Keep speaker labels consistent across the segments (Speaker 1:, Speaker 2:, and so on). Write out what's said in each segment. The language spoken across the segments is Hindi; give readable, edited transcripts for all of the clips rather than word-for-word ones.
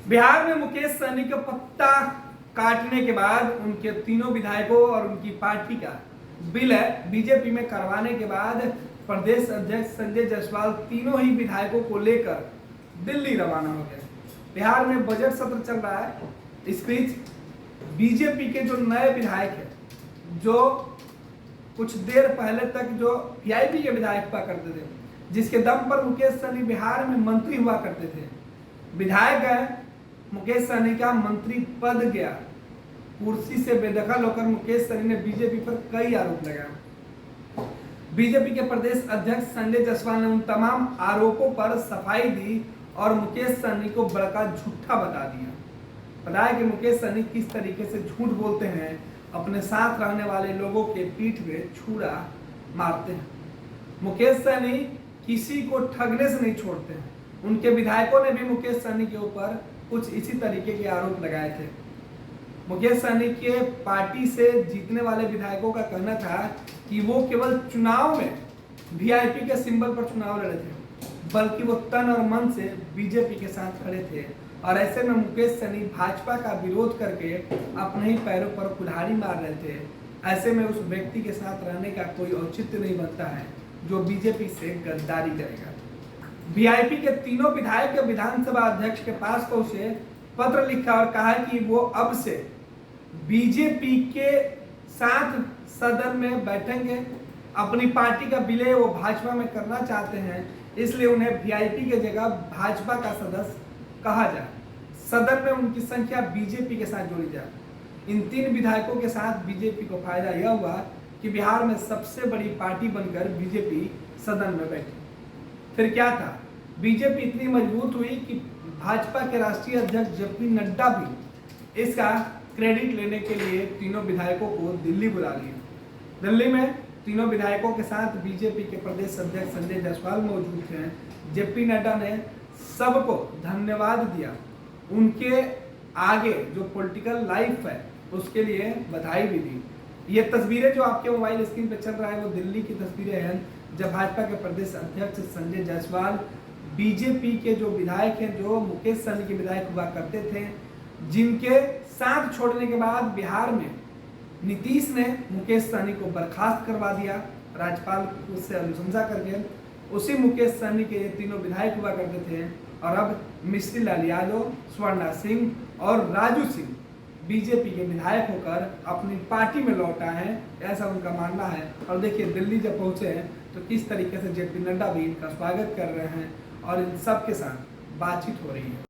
Speaker 1: बिहार में मुकेश सहनी का पत्ता काटने के बाद उनके तीनों विधायकों और उनकी पार्टी का विलय बीजेपी में करवाने के बाद प्रदेश अध्यक्ष संजय जायसवाल तीनों ही विधायकों को लेकर दिल्ली रवाना हो गए। बिहार में बजट सत्र चल रहा है। इस बीच बीजेपी के जो नए विधायक हैं, जो कुछ देर पहले तक जो वीआईपी के विधायक हुआ करते थे, जिसके दम पर मुकेश सहनी बिहार में मंत्री हुआ करते थे, विधायक है, मुकेश सहनी का मंत्री पद गया। कुर्सी से बेदखल होकर मुकेश सहनी ने बीजेपी पर कई आरोप लगाए। बीजेपी के प्रदेश अध्यक्ष संजय जायसवाल ने उन तमाम आरोपों पर सफाई दी और मुकेश सहनी को बड़का झूठा बता दिया। बताया कि मुकेश सहनी किस तरीके से झूठ बोलते हैं, अपने साथ रहने वाले लोगों के पीठ में छुरा मारते हैं। मुकेश सहनी किसी को ठगने से नहीं छोड़ते हैं। उनके विधायकों ने भी मुकेश सहनी के ऊपर कुछ इसी तरीके के आरोप लगाए थे। मुकेश सहनी के पार्टी से जीतने वाले विधायकों का कहना था कि वो केवल चुनाव में वीआईपी के सिंबल पर चुनाव लड़े थे, बल्कि वो तन और मन से बीजेपी के साथ खड़े थे। और ऐसे में मुकेश सहनी भाजपा का विरोध करके अपने ही पैरों पर कुल्हाड़ी मार रहे थे। ऐसे में उस व्यक्ति के साथ रहने का कोई औचित्य नहीं बनता है जो बीजेपी से गद्दारी करेगा। वीआईपी के तीनों विधायक विधानसभा अध्यक्ष के पास पहुंचे, पत्र लिखा और कहा कि वो अब से बीजेपी के साथ सदन में बैठेंगे। अपनी पार्टी का विलय वो भाजपा में करना चाहते हैं, इसलिए उन्हें वीआईपी के जगह भाजपा का सदस्य कहा जाए। सदन में उनकी संख्या बीजेपी के साथ जोड़ी जाए। इन तीन विधायकों के साथ बीजेपी को फायदा यह हुआ कि बिहार में सबसे बड़ी पार्टी बनकर बीजेपी सदन में बैठी। फिर क्या था, बीजेपी इतनी मजबूत हुई कि भाजपा के राष्ट्रीय अध्यक्ष जेपी नड्डा भी इसका क्रेडिट लेने के लिए तीनों विधायकों को दिल्ली बुला लिया। दिल्ली में तीनों विधायकों के साथ बीजेपी के प्रदेश अध्यक्ष संजय जायसवाल मौजूद थे। जेपी नड्डा ने सबको धन्यवाद दिया, उनके आगे जो पॉलिटिकल लाइफ है उसके लिए बधाई भी दी। ये तस्वीरें जो आपके मोबाइल स्क्रीन पर चल रहा है वो दिल्ली की तस्वीरें हैं, जब भाजपा के प्रदेश अध्यक्ष संजय जायसवाल बीजेपी के जो विधायक हैं, जो मुकेश सहनी के विधायक हुआ करते थे, जिनके साथ छोड़ने के बाद बिहार में नीतीश ने मुकेश सहनी को बर्खास्त करवा दिया, राज्यपाल उससे अनुशंसा करके। उसी मुकेश सहनी के ये तीनों विधायक हुआ करते थे और अब मिश्री लाल यादव, स्वर्णा सिंह और राजू सिंह बीजेपी के विधायक होकर अपनी पार्टी में लौट आए हैं, ऐसा उनका मानना है। और देखिए दिल्ली जब पहुंचे हैं तो किस तरीके से जेपी नड्डा भी इनका स्वागत कर रहे हैं और इन सब के साथ बातचीत हो रही है।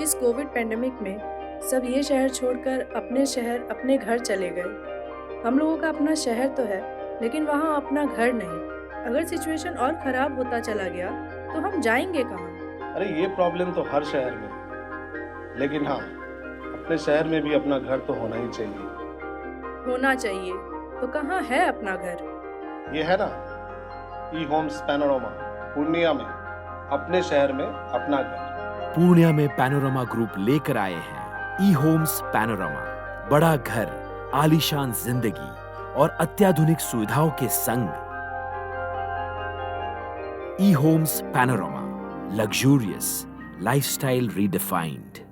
Speaker 2: इस कोविड पेंडेमिक में सब ये शहर छोड़कर अपने शहर, अपने घर चले गए। हम लोगों का अपना शहर तो है, लेकिन वहाँ अपना घर नहीं। अगर सिचुएशन और खराब होता चला गया तो हम जाएंगे कहाँ?
Speaker 3: अरे ये प्रॉब्लम तो हर शहर में है, लेकिन हाँ, अपने शहर में भी अपना घर तो होना ही चाहिए।
Speaker 2: होना चाहिए तो कहाँ है अपना घर?
Speaker 3: ये है ना, ई होम्स पैनोरमा, पूर्णिया में, अपने शहर में अपना घर।
Speaker 4: पूर्णिया में पैनोरमा ग्रुप लेकर आए हैं ई होम्स पैनोरमा। बड़ा घर, आलीशान जिंदगी और अत्याधुनिक सुविधाओं के संग। E homes panorama, luxurious lifestyle redefined.